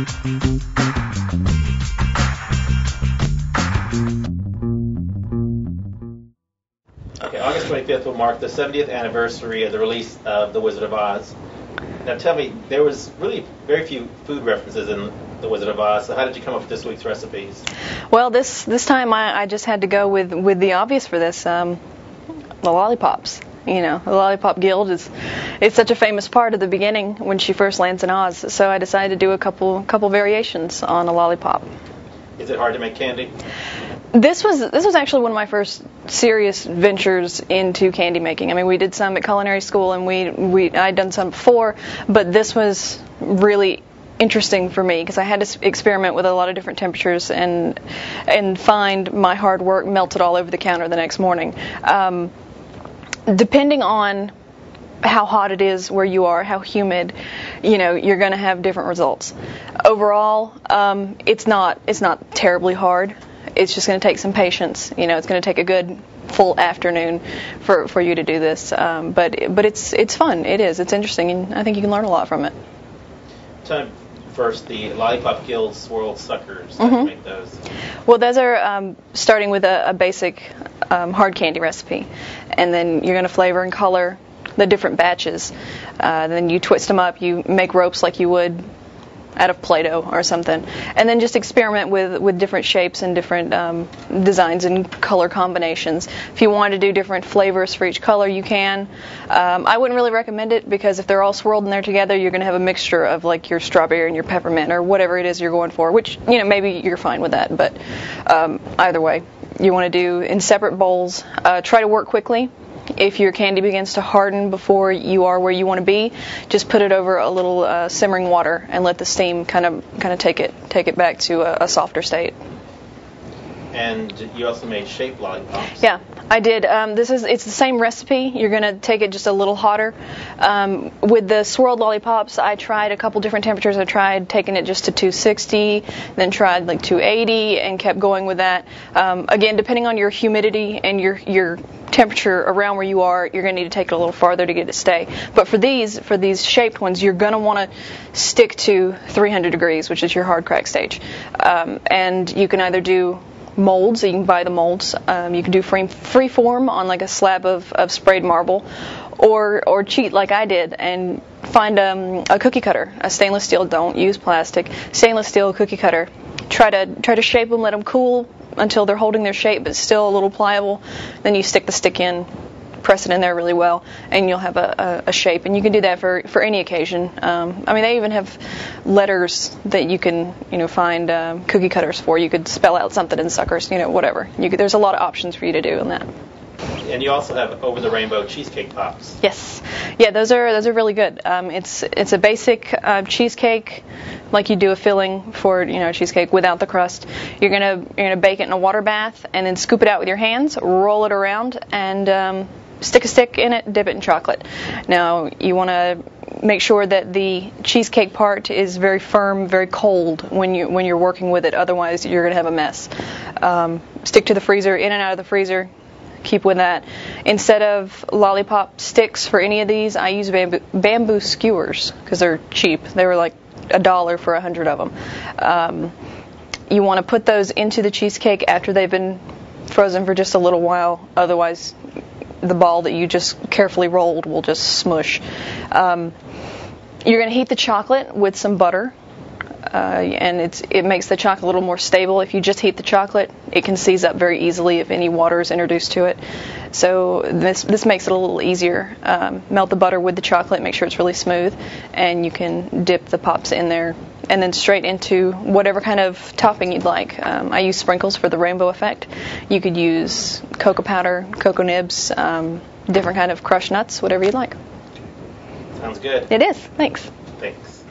Okay, August 25th will mark the 70th anniversary of the release of The Wizard of Oz. Now tell me, there was really very few food references in The Wizard of Oz, so how did you come up with this week's recipes? Well, this time I just had to go with the obvious for this, the lollipops. You know, the Lollipop Guild it's such a famous part of the beginning when she first lands in Oz, so I decided to do a couple variations on a lollipop. Is it hard to make candy? This was actually one of my first serious ventures into candy making. I mean, we did some at culinary school, and I'd done some before, but this was really interesting for me because I had to experiment with a lot of different temperatures and find my hard work melted all over the counter the next morning. Depending on how hot it is where you are, how humid, you know, you're going to have different results. Overall, it's not terribly hard. It's just going to take some patience. You know, it's going to take a good full afternoon for you to do this. But it's fun. It is. It's interesting, and I think you can learn a lot from it. Tell me first, the Lollipop Guild swirled suckers. How do you make those? Well, those are starting with a basic hard candy recipe, and then you're going to flavor and color the different batches. Then you twist them up. You make ropes like you would out of Play-Doh or something, and then just experiment with different shapes and different designs and color combinations. If you want to do different flavors for each color, you can. I wouldn't really recommend it because if they're all swirled in there together, you're going to have a mixture of like your strawberry and your peppermint or whatever it is you're going for, which, you know, maybe you're fine with that, but either way, you want to do in separate bowls. Try to work quickly. If your candy begins to harden before you are where you want to be, just put it over a little simmering water and let the steam kind of take it back to a softer state. And you also made shaped lollipops. Yeah, I did. It's the same recipe. You're going to take it just a little hotter. With the swirled lollipops, I tried a couple different temperatures. I tried taking it just to 260, then tried like 280, and kept going with that. Again, depending on your humidity and your temperature around where you are, you're going to need to take it a little farther to get it to stay. But for these shaped ones, you're going to want to stick to 300 degrees, which is your hard crack stage. And you can either do molds, so you can buy the molds. You can do free form on like a slab of sprayed marble, or cheat like I did and find a cookie cutter, a stainless steel. Don't use plastic. Stainless steel cookie cutter. Try to shape them, let them cool until they're holding their shape but still a little pliable. Then you stick the stick in, press it in there really well, and you'll have a shape. And you can do that for any occasion. I mean, they even have letters that you can find cookie cutters for. You could spell out something in suckers, whatever. There's a lot of options for you to do in that. And you also have over the rainbow cheesecake pops. Yes, yeah, those are really good. It's a basic cheesecake, like you do a filling for cheesecake without the crust. You're gonna bake it in a water bath and then scoop it out with your hands, roll it around, and stick a stick in it, dip it in chocolate. Now you want to make sure that the cheesecake part is very firm, very cold when you're working with it. Otherwise, you're gonna have a mess. Stick to the freezer, in and out of the freezer. Keep with that. Instead of lollipop sticks for any of these, I use bamboo skewers because they're cheap. They were like $1 for 100 of them. You want to put those into the cheesecake after they've been frozen for just a little while. Otherwise, the ball that you just carefully rolled will just smush. You're going to heat the chocolate with some butter. And it makes the chocolate a little more stable. If you just heat the chocolate, it can seize up very easily if any water is introduced to it. So this makes it a little easier. Melt the butter with the chocolate, make sure it's really smooth, and you can dip the pops in there and then straight into whatever kind of topping you'd like. I use sprinkles for the rainbow effect. You could use cocoa powder, cocoa nibs, different kind of crushed nuts, whatever you'd like. Sounds good. It is. Thanks. Thanks.